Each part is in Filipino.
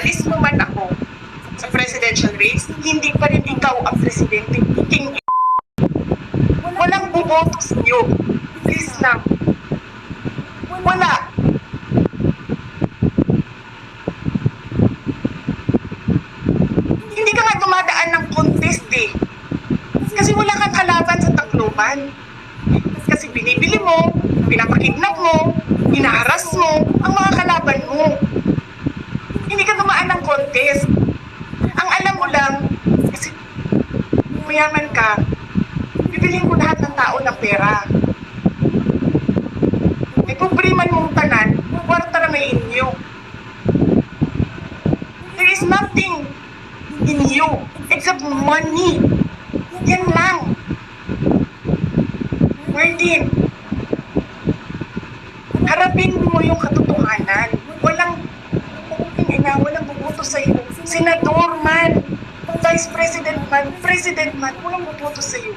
Alis mo man ako sa presidential race, hindi pa rin ikaw ang presidente. King walang buboto sa iyo. Please lang. Wala. Hindi ka nga dumadaan ng contest eh. Kasi wala kang kalaban sa Tacloban. Kasi binibili mo, pinapakidnap mo, hinaharas mo, ang mga kalaban mo. Hindi ka dumaan ng contest. Ang alam mo lang, kasi mayaman ka, bibiliin mo lahat ng tao ng pera. May pobriman mong tanan, kwarta na may inyo. There is nothing in you except money. Yan lang. Martin, harapin mo yung katotohanan. Walang walang bubuto sa iyo. Senador man, Vice President man, walang bubuto sa iyo.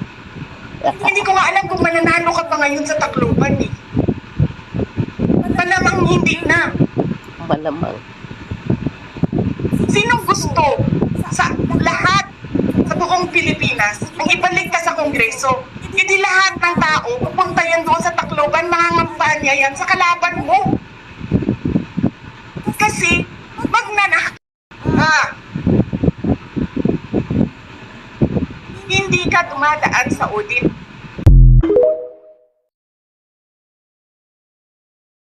Hindi ko nga alam kung mananalo ka pa ngayon sa Tacloban eh. Malamang hindi na. Malamang. Sinong gusto sa lahat sa buong Pilipinas ang ibalik ka sa Kongreso? Hindi lahat ng tao pupunta yan doon sa Tacloban, mangangampanya yan sa kalaban mo. Kasi magnanak ka. Hindi ka dumadaan sa audit.